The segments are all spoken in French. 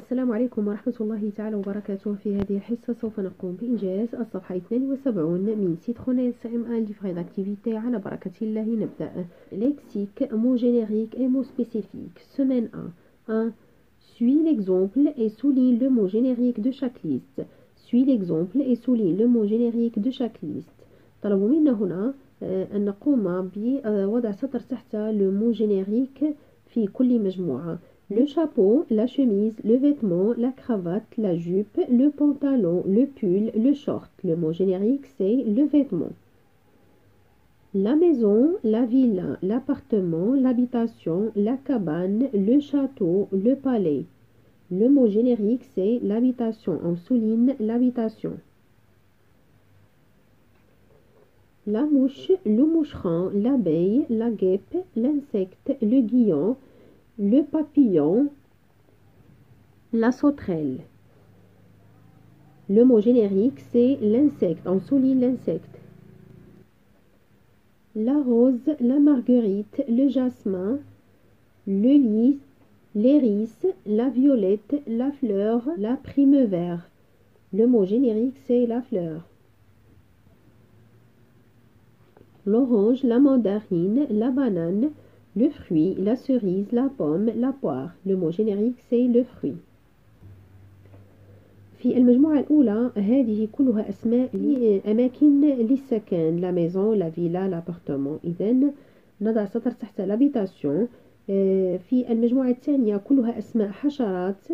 السلام عليكم ورحمة الله تعالى وبركاته. في هذه الحصة سوف نقوم بإنجاز الصفحة 72 من سيت خونيس CM1 Livret d'activité. على بركة الله نبدأ. Lexique, mots génériques et mots spécifiques. Semaine 1. Suis l'exemple et souligne le mot générique de chaque liste. Suis l'exemple et souligne le mot générique de chaque liste. طلبوا منا هنا أن نقوم بوضع سطر تحت le mot générique في كل مجموعة. Le chapeau, la chemise, le vêtement, la cravate, la jupe, le pantalon, le pull, le short. Le mot générique, c'est le vêtement. La maison, la villa, l'appartement, l'habitation, la cabane, le château, le palais. Le mot générique, c'est l'habitation. On souligne l'habitation. La mouche, le moucheron, l'abeille, la guêpe, l'insecte, le guillon, le papillon, la sauterelle. Le mot générique, c'est l'insecte. On souligne l'insecte. La rose, la marguerite, le jasmin, le lys, l'iris, la violette, la fleur, la primevère. Le mot générique, c'est la fleur. L'orange, la mandarine, la banane, le fruit, la cerise, la pomme, la poire. Le mot générique, c'est le fruit. في المجموعة الأولى هذه كلها أسماء أماكن للسكن. la maison, la villa, l'appartement. إذن نضع سطر تحت l'habitation. في المجموعة الثانية كلها أسماء حشرات.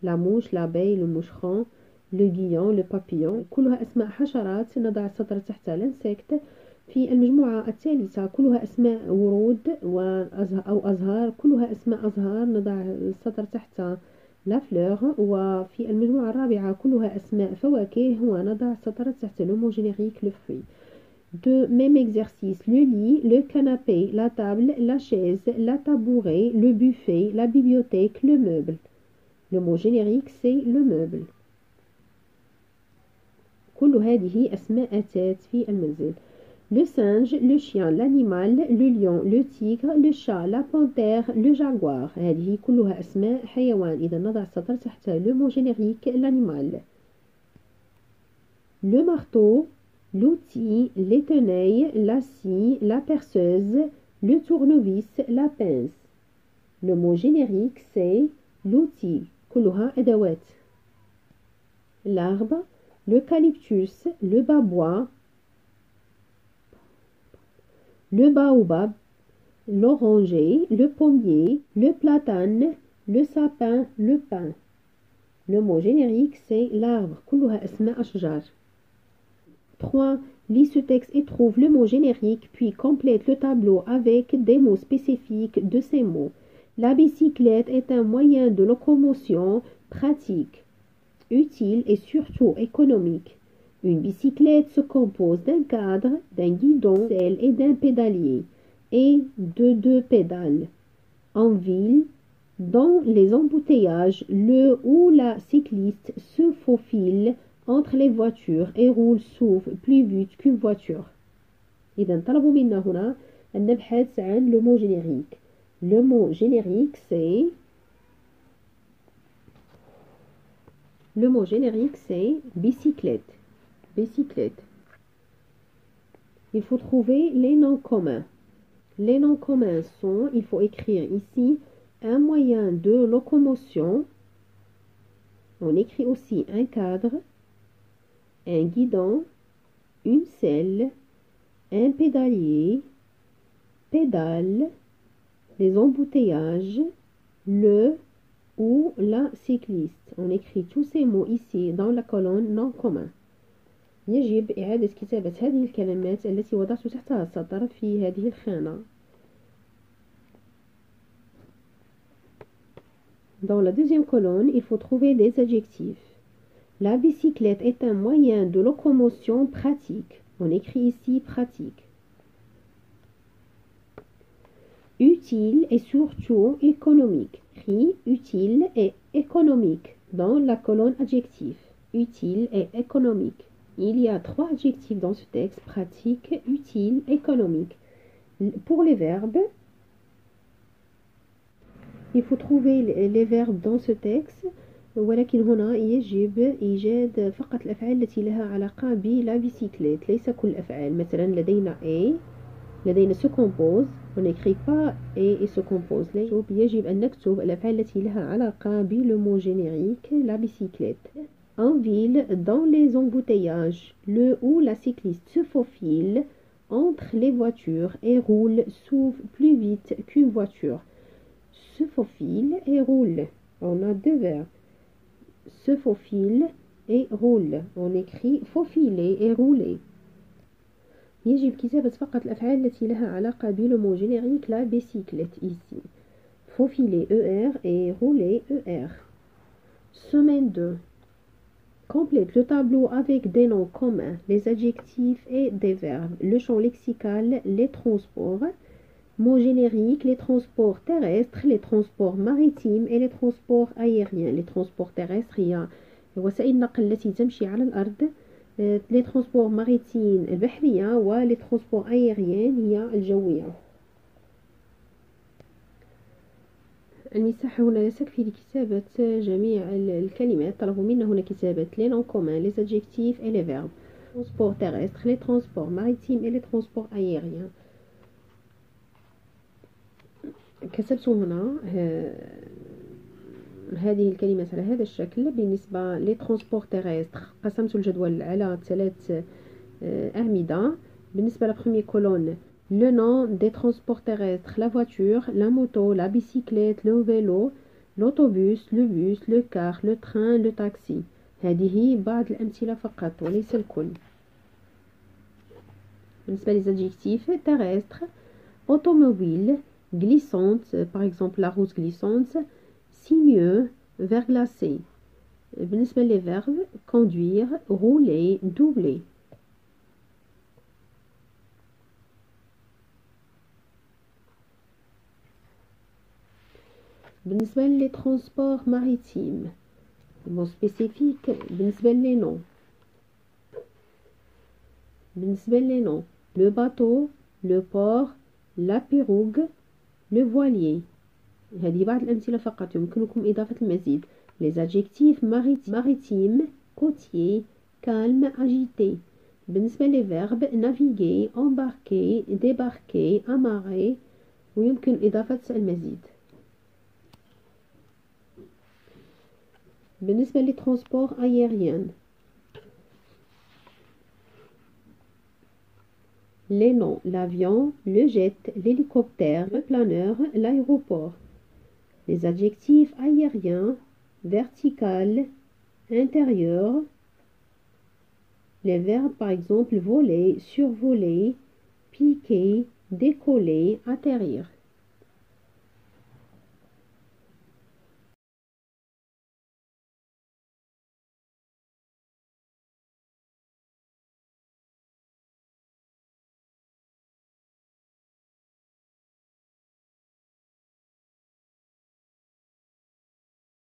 la mouche, l'abeille, le moucheron, le guillon, le papillon. كلها أسماء حشرات. نضع سطر تحت l'insecte. في المجموعة الثالثة كلها أسماء ورود أو أزهار. كلها أسماء أزهار. نضع السطر تحت la fleur. وفي المجموعة الرابعة كلها أسماء فواكه ونضع السطر تحت le mot générique le fruit. De même exercice, le lit, le canapé, la table, la chaise, la tabouret, le buffet, la bibliothèque, le meuble. Le mot générique c'est le meuble. كل هذه أسماء أتات في المنزل. Le singe, le chien, l'animal, le lion, le tigre, le chat, la panthère, le jaguar. هذه كلها أسماء حيوان. إذا نضع السطر تحت le mot générique l'animal. Le marteau, l'outil, les tenailles, la scie, la perceuse, le tournevis, la pince. Le mot générique c'est l'outil. كلها أدوات. L'arbre, l'eucalyptus, le babois, le baobab, l'oranger, le pommier, le platane, le sapin, le pin. Le mot générique c'est l'arbre. كلها أسماء أشجار. 3. Lis ce texte et trouve le mot générique puis complète le tableau avec des mots spécifiques de ces mots. La bicyclette est un moyen de locomotion pratique, utile et surtout économique. Une bicyclette se compose d'un cadre, d'un guidon, selle et d'un pédalier, et de 2 pédales. En ville, dans les embouteillages, le ou la cycliste se faufile entre les voitures et roule souvent plus vite qu'une voiture. إذا طلبوا منا هنا أن نبحث عن le mot générique. Le mot générique c'est bicyclette. Bicyclette. Il faut trouver les noms communs. Les noms communs sont, il faut écrire ici, un moyen de locomotion. On écrit aussi un cadre, un guidon, une selle, un pédalier, pédale, les embouteillages, le ou la cycliste. On écrit tous ces mots ici dans la colonne non commun. يجب إعادة كتابة هذه الكلمات التي وضعت تحتها السطر في هذه الخانة. Dans la deuxième colonne, il faut trouver des adjectifs. La bicyclette est un moyen de locomotion pratique. On écrit ici pratique. Utile et surtout économique. Écrit utile et économique dans la colonne adjectif. Utile et économique. Il y a 3 adjectifs dans ce texte, pratique, utile, économique. Pour les verbes, Il faut trouver les verbes dans ce texte. ولكن هنا يجب إيجاد فقط الأفعال التي لها علاقة بلا بيسيكليت، ليس كل الأفعال. مثلا لدينا A، لدينا se compose، on n'écrit pas et se compose. يجب أن نكتب الأفعال التي لها علاقة بلو mot générique la bicyclette. En ville, dans les embouteillages, le ou la cycliste se faufile entre les voitures et roule plus vite qu'une voiture. Se faufile et roule. On a deux verbes. Se faufile et roule. On écrit faufiler et rouler. يجب كتابة فقط الأفعال التي لها علاقة بالمو générique la bicyclette ici. Faufiler ER et rouler ER. Semaine 2. Complète le tableau avec des noms communs, les adjectifs et des verbes. Le champ lexical, les transports. Mots génériques, les transports terrestres, les transports maritimes et les transports aériens. Les transports terrestres هي وسائل النقل التي تمشي على الأرض. les transports maritimes البحرية و les transports aériens هي الجوية. المساحة هنا لا تكفي لكتابة جميع الكلمات. طلبوا منا هنا كتابة les noms communs, les adjectifs et les verbes. Transports terrestres, les transports maritimes et les transports aériens. كتبت هنا هذه الكلمات على هذا الشكل. بالنسبة لترانسبور تيرستر قسمت الجدول على 3 أعمدة. بالنسبة لبروميير كولون le nom des transports terrestres, la voiture, la moto, la bicyclette, le vélo, l'autobus, le bus, le car, le train, le taxi. هذه بعض الأمثلة فقط وليس الكل. بالنسبة للادجكتيف terrestre, automobile, glissante, par exemple la route glissante, sinueux, verglacé. بالنسبة les verbes, conduire, rouler, doubler. بالنسبة les transports maritimes, mot spécifique. بالنسبة les noms. بالنسبة les noms, le bateau, le port, la pirogue, le voilier. هذه بعض الأمثلة فقط يمكنكم إضافة المزيد. les adjectifs maritimes, côtier, calme, agité. بالنسبة les verbes, naviguer, embarquer, débarquer, amarrer ويمكن إضافة المزيد. بالنسبة les transports aériens, les noms, l'avion, le jet, l'hélicoptère, le planeur, l'aéroport. Les adjectifs aériens, vertical, intérieur. Les verbes par exemple voler, survoler, piquer, décoller, atterrir.